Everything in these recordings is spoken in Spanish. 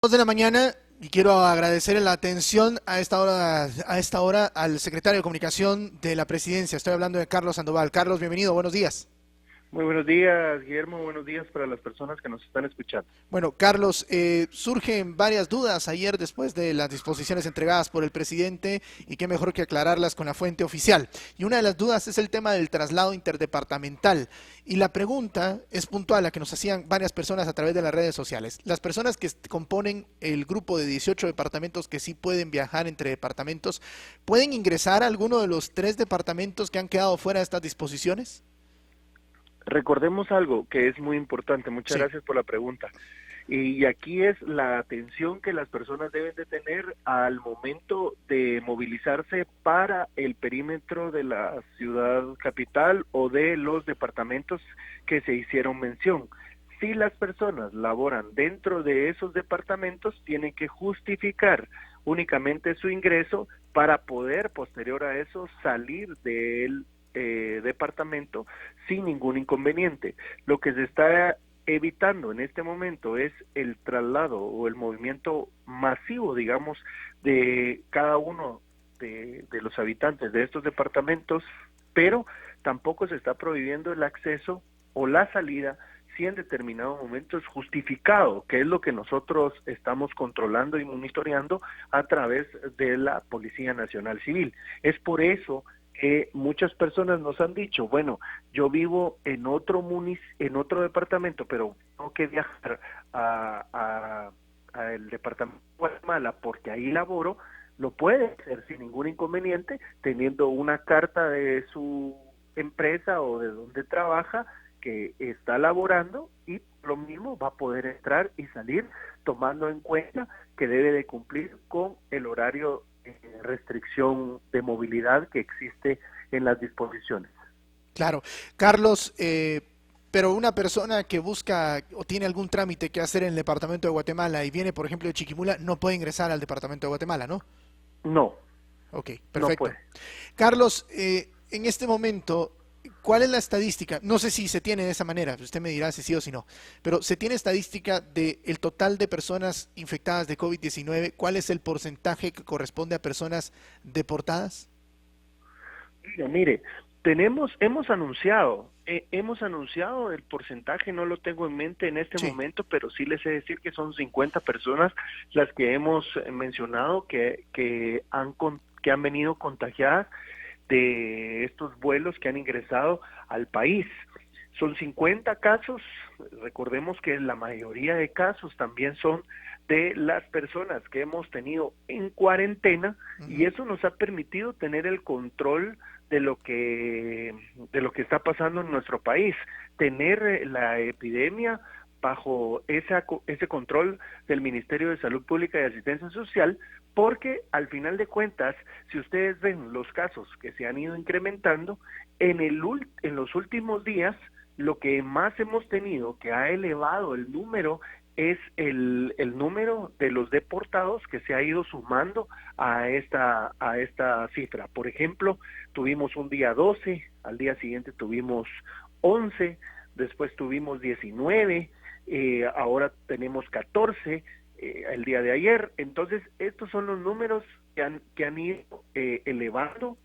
2 de la mañana y quiero agradecer la atención a esta hora al secretario de Comunicación de la Presidencia. Estoy hablando de Carlos Sandoval. Carlos, bienvenido, buenos días. Muy buenos días, Guillermo. Buenos días para las personas que nos están escuchando. Bueno, Carlos, surgen varias dudas ayer después de las disposiciones entregadas por el presidente y qué mejor que aclararlas con la fuente oficial. Y una de las dudas es el tema del traslado interdepartamental. Y la pregunta es puntual, la que nos hacían varias personas a través de las redes sociales. Las personas que componen el grupo de 18 departamentos que sí pueden viajar entre departamentos, ¿pueden ingresar a alguno de los 3 departamentos que han quedado fuera de estas disposiciones? Recordemos algo que es muy importante. Muchas Sí, gracias por la pregunta. Y aquí es la atención que las personas deben de tener al momento de movilizarse para el perímetro de la ciudad capital o de los departamentos que se hicieron mención. Si las personas laboran dentro de esos departamentos, tienen que justificar únicamente su ingreso para poder, posterior a eso, salir del departamento sin ningún inconveniente. Lo que se está evitando en este momento es el traslado o el movimiento masivo, digamos, de cada uno de los habitantes de estos departamentos, pero tampoco se está prohibiendo el acceso o la salida si en determinado momento es justificado, que es lo que nosotros estamos controlando y monitoreando a través de la Policía Nacional Civil. Es por eso que muchas personas nos han dicho, bueno, yo vivo en en otro departamento, pero tengo que viajar a el departamento de Guatemala porque ahí laboro. Lo puede hacer sin ningún inconveniente, teniendo una carta de su empresa o de donde trabaja que está laborando, y lo mismo va a poder entrar y salir tomando en cuenta que debe de cumplir con el horario restricción de movilidad que existe en las disposiciones. claro. Carlos, pero una persona que busca o tiene algún trámite que hacer en el departamento de Guatemala y viene, por ejemplo, de Chiquimula, no puede ingresar al departamento de Guatemala, ¿no? No, Ok, no perfecto. puede. Carlos, en este momento, ¿cuál es la estadística? No sé si se tiene de esa manera, usted me dirá si sí o si no, pero ¿se tiene estadística del total de personas infectadas de COVID-19? ¿Cuál es el porcentaje que corresponde a personas deportadas? Mire, hemos anunciado el porcentaje, no lo tengo en mente en este Sí. momento, pero sí les sé decir que son 50 personas las que hemos mencionado que han venido contagiadas de estos vuelos que han ingresado al país. Son 50 casos, recordemos que la mayoría de casos también son de las personas que hemos tenido en cuarentena, y Ujú. eso nos ha permitido tener el control de lo que está pasando en nuestro país, tener la epidemia bajo ese control del Ministerio de Salud Pública y Asistencia Social, porque al final de cuentas, si ustedes ven los casos que se han ido incrementando, en los últimos días, lo que más hemos tenido, que ha elevado el número, es el número de los deportados que se ha ido sumando a esta cifra. Por ejemplo, tuvimos un día 12, al día siguiente tuvimos 11, después tuvimos 19, ahora tenemos 14 el día de ayer. Entonces, estos son los números que han ido elevando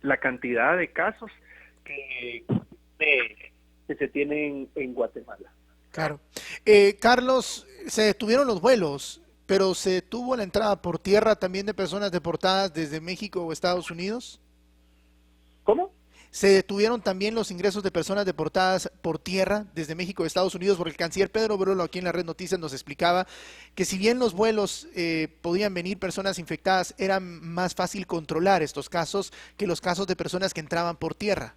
la cantidad de casos que, que se tienen en Guatemala. Claro. Carlos, se detuvieron los vuelos, pero se detuvo la entrada por tierra también de personas deportadas desde México o Estados Unidos. ¿Cómo? Se detuvieron también los ingresos de personas deportadas por tierra desde México o Estados Unidos, porque el canciller Pedro Brolo aquí en la Red Noticias nos explicaba que si bien los vuelos podían venir personas infectadas, era más fácil controlar estos casos que los casos de personas que entraban por tierra.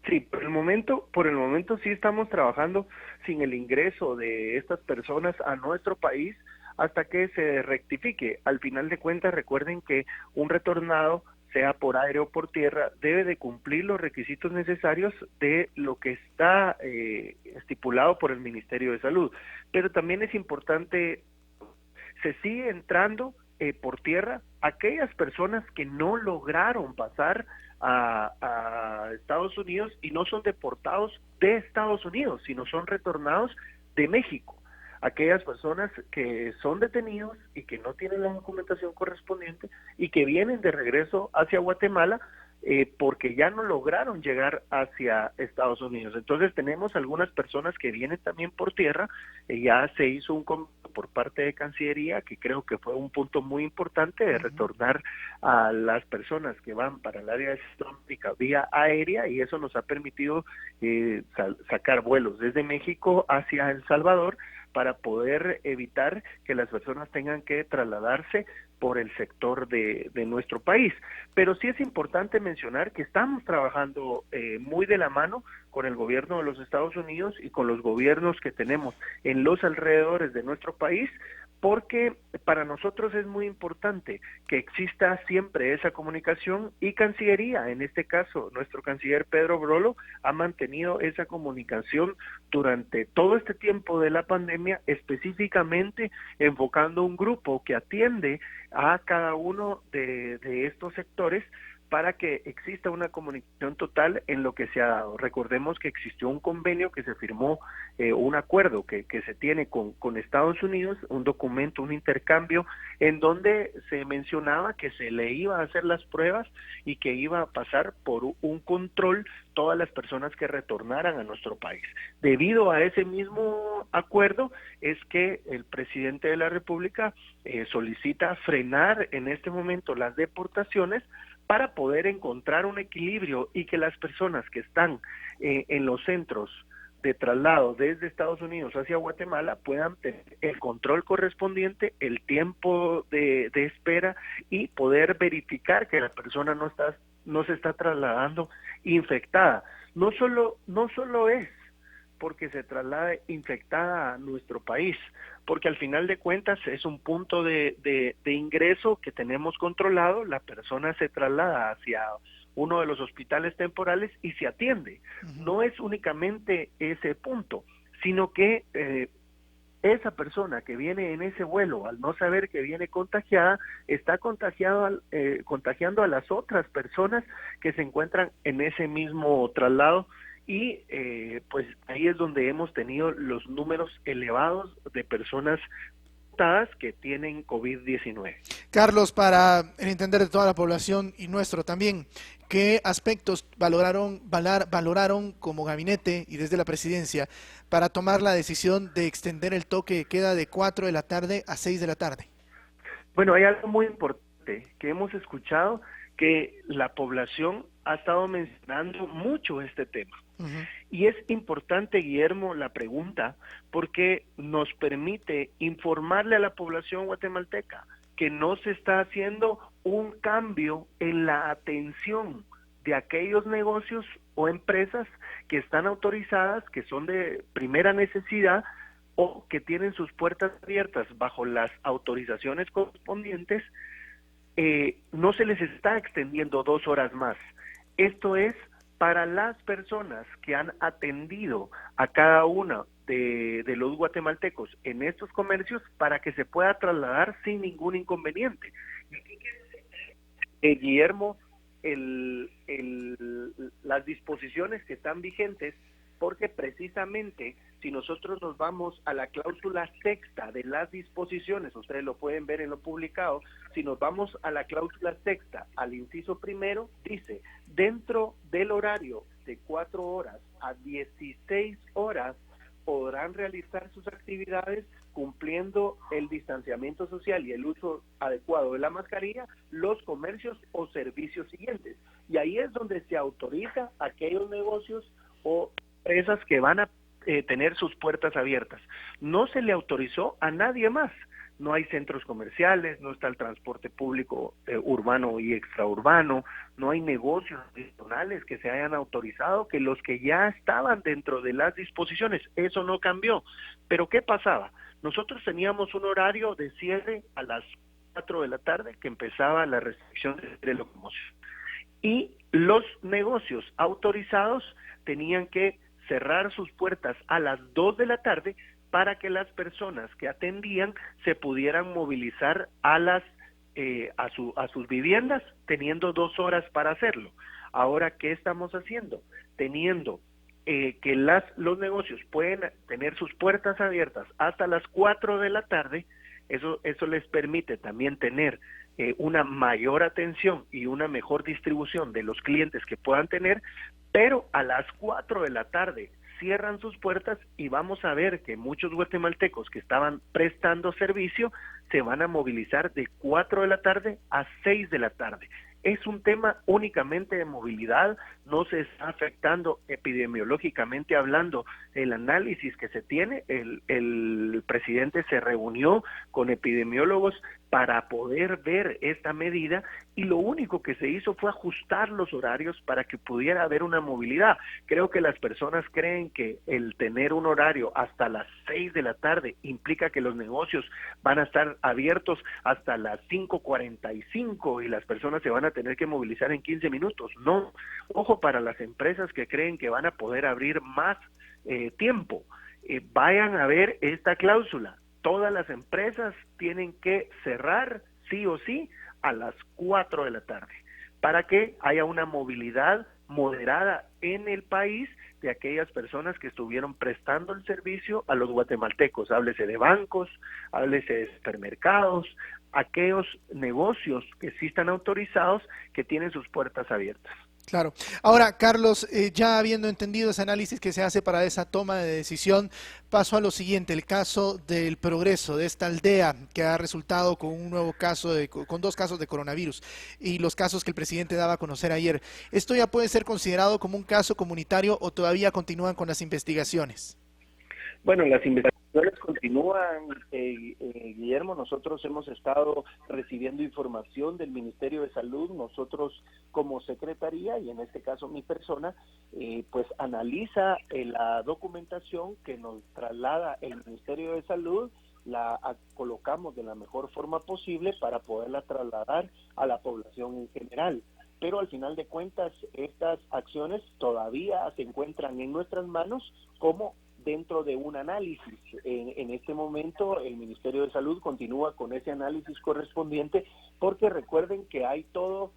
Sí, por el momento sí estamos trabajando sin el ingreso de estas personas a nuestro país hasta que se rectifique. Al final de cuentas, recuerden que un retornado, sea por aire o por tierra, debe de cumplir los requisitos necesarios de lo que está estipulado por el Ministerio de Salud. Pero también es importante, se sigue entrando por tierra aquellas personas que no lograron pasar a Estados Unidos y no son deportados de Estados Unidos, sino son retornados de México. Aquellas personas que son detenidos y que no tienen la documentación correspondiente y que vienen de regreso hacia Guatemala porque ya no lograron llegar hacia Estados Unidos. Entonces tenemos algunas personas que vienen también por tierra, ya se hizo un convenio por parte de Cancillería, que creo que fue un punto muy importante de retornar a las personas que van para el área de Centroamérica vía aérea, y eso nos ha permitido sacar vuelos desde México hacia El Salvador para poder evitar que las personas tengan que trasladarse por el sector de nuestro país. Pero sí es importante mencionar que estamos trabajando muy de la mano con el gobierno de los Estados Unidos y con los gobiernos que tenemos en los alrededores de nuestro país, porque para nosotros es muy importante que exista siempre esa comunicación, y Cancillería, en este caso nuestro canciller Pedro Brolo, ha mantenido esa comunicación durante todo este tiempo de la pandemia, específicamente enfocando un grupo que atiende a cada uno de estos sectores para que exista una comunicación total en lo que se ha dado. Recordemos que existió un convenio que se firmó, un acuerdo que se tiene con Estados Unidos, un documento, un intercambio, en donde se mencionaba que se le iba a hacer las pruebas y que iba a pasar por un control todas las personas que retornaran a nuestro país. Debido a ese mismo acuerdo es que el presidente de la República solicita frenar en este momento las deportaciones para poder encontrar un equilibrio y que las personas que están en los centros de traslado desde Estados Unidos hacia Guatemala puedan tener el control correspondiente, el tiempo de espera, y poder verificar que la persona no se está trasladando infectada. No solo es porque se traslade infectada a nuestro país, porque al final de cuentas es un punto de ingreso que tenemos controlado, la persona se traslada hacia uno de los hospitales temporales y se atiende. No es únicamente ese punto, sino que esa persona que viene en ese vuelo, al no saber que viene contagiada, está contagiando a las otras personas que se encuentran en ese mismo traslado, y pues ahí es donde hemos tenido los números elevados de personas que tienen COVID-19. Carlos, para el entender de toda la población y nuestro también, ¿qué aspectos valoraron como gabinete y desde la presidencia para tomar la decisión de extender el toque de queda de 4 de la tarde a 6 de la tarde? Bueno, hay algo muy importante que hemos escuchado, que la población ha estado mencionando mucho este tema. Y es importante, Guillermo, la pregunta, porque nos permite informarle a la población guatemalteca que no se está haciendo un cambio en la atención de aquellos negocios o empresas que están autorizadas, que son de primera necesidad o que tienen sus puertas abiertas bajo las autorizaciones correspondientes. No se les está extendiendo 2 horas más. Esto es para las personas que han atendido a cada uno de los guatemaltecos en estos comercios, para que se pueda trasladar sin ningún inconveniente. Guillermo, las disposiciones que están vigentes, porque precisamente si nosotros nos vamos a la cláusula sexta de las disposiciones, ustedes lo pueden ver en lo publicado, si nos vamos a la cláusula sexta, al inciso primero, dice: dentro del horario de 4 horas a 16 horas podrán realizar sus actividades cumpliendo el distanciamiento social y el uso adecuado de la mascarilla, los comercios o servicios siguientes. Y ahí es donde se autoriza a aquellos negocios o empresas que van a tener sus puertas abiertas. No se le autorizó a nadie más. No hay centros comerciales, no está el transporte público urbano y extraurbano, no hay negocios adicionales que se hayan autorizado, que los que ya estaban dentro de las disposiciones. Eso no cambió. Pero ¿qué pasaba? Nosotros teníamos un horario de cierre a las 4 de la tarde, que empezaba la restricción de locomoción. Y los negocios autorizados tenían que cerrar sus puertas a las 2 de la tarde para que las personas que atendían se pudieran movilizar a sus viviendas, teniendo 2 horas para hacerlo. Ahora, ¿qué estamos haciendo? Teniendo que los negocios pueden tener sus puertas abiertas hasta las 4 de la tarde, eso les permite también tener una mayor atención y una mejor distribución de los clientes que puedan tener, pero a las 4 de la tarde cierran sus puertas y vamos a ver que muchos guatemaltecos que estaban prestando servicio se van a movilizar de 4 de la tarde a 6 de la tarde. Es un tema únicamente de movilidad, no se está afectando epidemiológicamente hablando el análisis que se tiene. El presidente se reunió con epidemiólogos para poder ver esta medida y lo único que se hizo fue ajustar los horarios para que pudiera haber una movilidad. Creo que las personas creen que el tener un horario hasta las 6 de la tarde implica que los negocios van a estar abiertos hasta las 5:45 y las personas se van a tener que movilizar en 15 minutos. No, ojo para las empresas que creen que van a poder abrir más tiempo. Vayan a ver esta cláusula. Todas las empresas tienen que cerrar sí o sí a las 4 de la tarde para que haya una movilidad moderada en el país de aquellas personas que estuvieron prestando el servicio a los guatemaltecos. Háblese de bancos, háblese de supermercados, aquellos negocios que sí están autorizados que tienen sus puertas abiertas. Claro. Ahora, Carlos, ya habiendo entendido ese análisis que se hace para esa toma de decisión, paso a lo siguiente, el caso del Progreso, de esta aldea que ha resultado con un nuevo caso, con 2 casos de coronavirus y los casos que el presidente daba a conocer ayer. ¿Esto ya puede ser considerado como un caso comunitario o todavía continúan con las investigaciones? Bueno, las investigaciones continúan, Guillermo. Nosotros hemos estado recibiendo información del Ministerio de Salud. Nosotros como Secretaría, y en este caso mi persona, pues analiza la documentación que nos traslada el Ministerio de Salud, colocamos de la mejor forma posible para poderla trasladar a la población en general. Pero al final de cuentas, estas acciones todavía se encuentran en nuestras manos como dentro de un análisis. En este momento el Ministerio de Salud continúa con ese análisis correspondiente porque recuerden que hay todo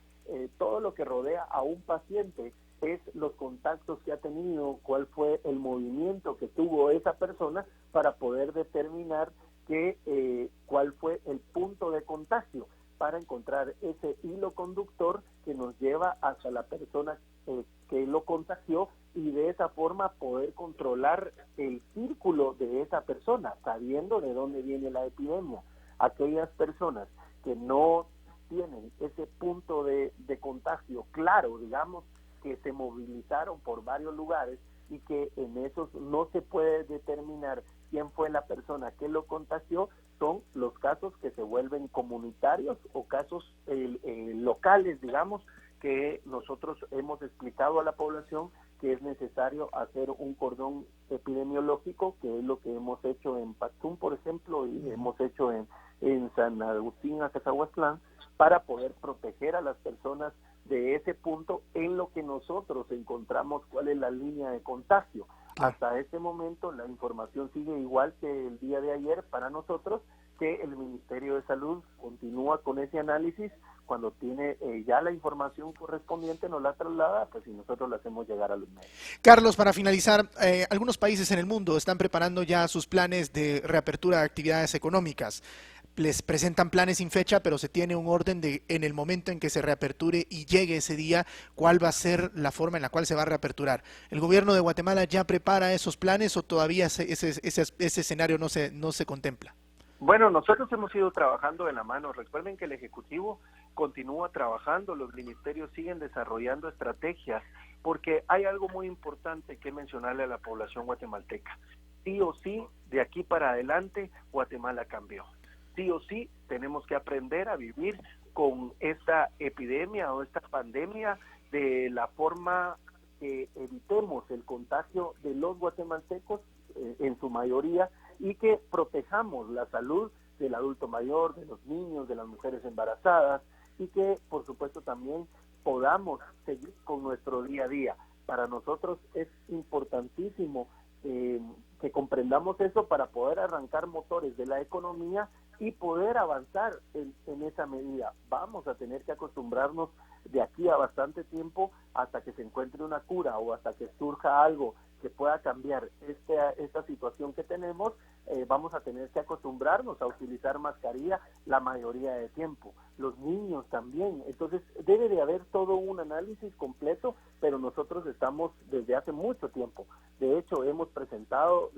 lo que rodea a un paciente, es los contactos que ha tenido, cuál fue el movimiento que tuvo esa persona para poder determinar cuál fue el punto de contagio, para encontrar ese hilo conductor que nos lleva hasta la persona que lo contagió y de esa forma poder controlar el círculo de esa persona, sabiendo de dónde viene la epidemia. Aquellas personas que no tienen ese punto de contagio claro, digamos, que se movilizaron por varios lugares y que en esos no se puede determinar quién fue la persona que lo contagió, son los casos que se vuelven comunitarios o casos locales, digamos, que nosotros hemos explicado a la población que es necesario hacer un cordón epidemiológico, que es lo que hemos hecho en Patzún, por ejemplo, y hemos hecho en San Agustín, Acazahuatlán, para poder proteger a las personas de ese punto en lo que nosotros encontramos cuál es la línea de contagio. Claro. Hasta este momento la información sigue igual que el día de ayer para nosotros, que el Ministerio de Salud continúa con ese análisis. Cuando tiene ya la información correspondiente nos la traslada, pues y nosotros la hacemos llegar a los medios. Carlos, para finalizar, algunos países en el mundo están preparando ya sus planes de reapertura de actividades económicas. Les presentan planes sin fecha, pero se tiene un orden de en el momento en que se reaperture y llegue ese día, cuál va a ser la forma en la cual se va a reaperturar. ¿El gobierno de Guatemala ya prepara esos planes o todavía ese escenario no se contempla? Bueno, nosotros hemos ido trabajando de la mano. Recuerden que el Ejecutivo continúa trabajando, los ministerios siguen desarrollando estrategias, porque hay algo muy importante que mencionarle a la población guatemalteca. Sí o sí, de aquí para adelante, Guatemala cambió. Sí o sí, tenemos que aprender a vivir con esta epidemia o esta pandemia de la forma que evitemos el contagio de los guatemaltecos en su mayoría y que protejamos la salud del adulto mayor, de los niños, de las mujeres embarazadas y que por supuesto también podamos seguir con nuestro día a día. Para nosotros es importantísimo que comprendamos eso para poder arrancar motores de la economía y poder avanzar en esa medida. Vamos a tener que acostumbrarnos de aquí a bastante tiempo, hasta que se encuentre una cura o hasta que surja algo que pueda cambiar esta situación que tenemos, vamos a tener que acostumbrarnos a utilizar mascarilla la mayoría de tiempo. Los niños también. Entonces debe de haber todo un análisis completo, pero nosotros estamos desde hace mucho tiempo. De hecho, hemos presentado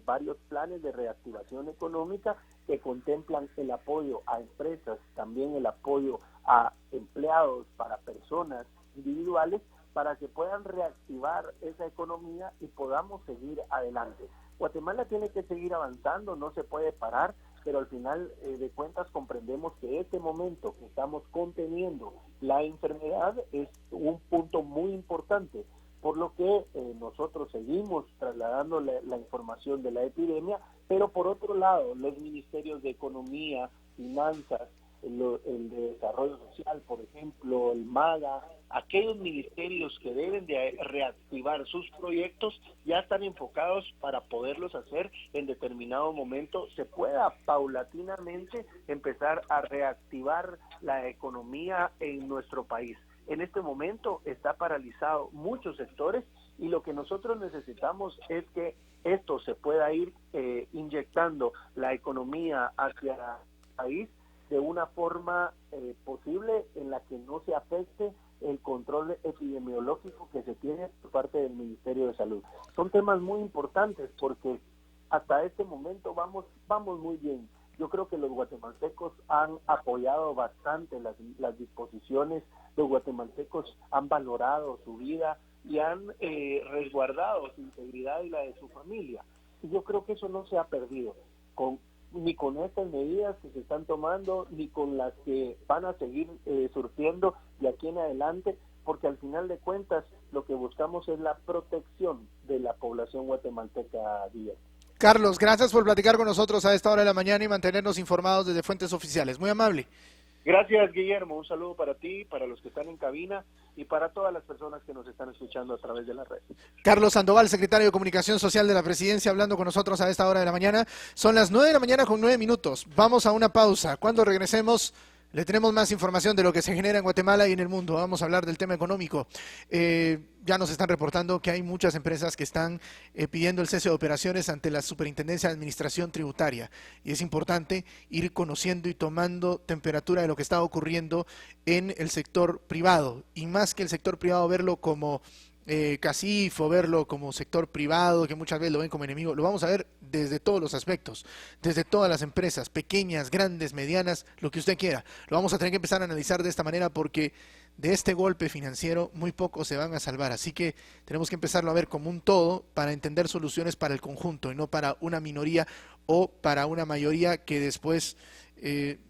varios planes de reactivación económica que contemplan el apoyo a empresas, también el apoyo a empleados para personas individuales, para que puedan reactivar esa economía y podamos seguir adelante. Guatemala tiene que seguir avanzando, no se puede parar, pero al final de cuentas comprendemos que este momento que estamos conteniendo la enfermedad es un punto muy importante, por lo que nosotros seguimos trasladando la información de la epidemia, pero por otro lado, los ministerios de Economía, Finanzas, el de Desarrollo Social, por ejemplo, el MAGA, aquellos ministerios que deben de reactivar sus proyectos ya están enfocados para poderlos hacer en determinado momento, se pueda paulatinamente empezar a reactivar la economía en nuestro país. En este momento está paralizado muchos sectores y lo que nosotros necesitamos es que esto se pueda ir inyectando la economía hacia el país de una forma posible en la que no se afecte el control epidemiológico que se tiene por parte del Ministerio de Salud. Son temas muy importantes porque hasta este momento vamos muy bien. Yo creo que los guatemaltecos han apoyado bastante las disposiciones, los guatemaltecos han valorado su vida y han resguardado su integridad y la de su familia. Y yo creo que eso no se ha perdido, ni con estas medidas que se están tomando, ni con las que van a seguir surgiendo de aquí en adelante, porque al final de cuentas lo que buscamos es la protección de la población guatemalteca, Díaz. Carlos, gracias por platicar con nosotros a esta hora de la mañana y mantenernos informados desde fuentes oficiales. Muy amable. Gracias, Guillermo. Un saludo para ti, para los que están en cabina y para todas las personas que nos están escuchando a través de la red. Carlos Sandoval, secretario de Comunicación Social de la Presidencia, hablando con nosotros a esta hora de la mañana. Son las 9 de la mañana con 9 minutos. Vamos a una pausa. Cuando regresemos, le tenemos más información de lo que se genera en Guatemala y en el mundo. Vamos a hablar del tema económico. Ya nos están reportando que hay muchas empresas que están pidiendo el cese de operaciones ante la Superintendencia de Administración Tributaria. Y es importante ir conociendo y tomando temperatura de lo que está ocurriendo en el sector privado. Y más que el sector privado, verlo como CACIF o verlo como sector privado, que muchas veces lo ven como enemigo, lo vamos a ver desde todos los aspectos, desde todas las empresas, pequeñas, grandes, medianas, lo que usted quiera. Lo vamos a tener que empezar a analizar de esta manera porque de este golpe financiero muy pocos se van a salvar, así que tenemos que empezarlo a ver como un todo para entender soluciones para el conjunto y no para una minoría o para una mayoría que después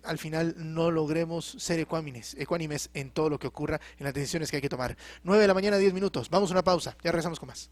al final no logremos ser ecuánimes en todo lo que ocurra en las decisiones que hay que tomar. 9 de la mañana, 10 minutos. Vamos a una pausa, ya regresamos con más.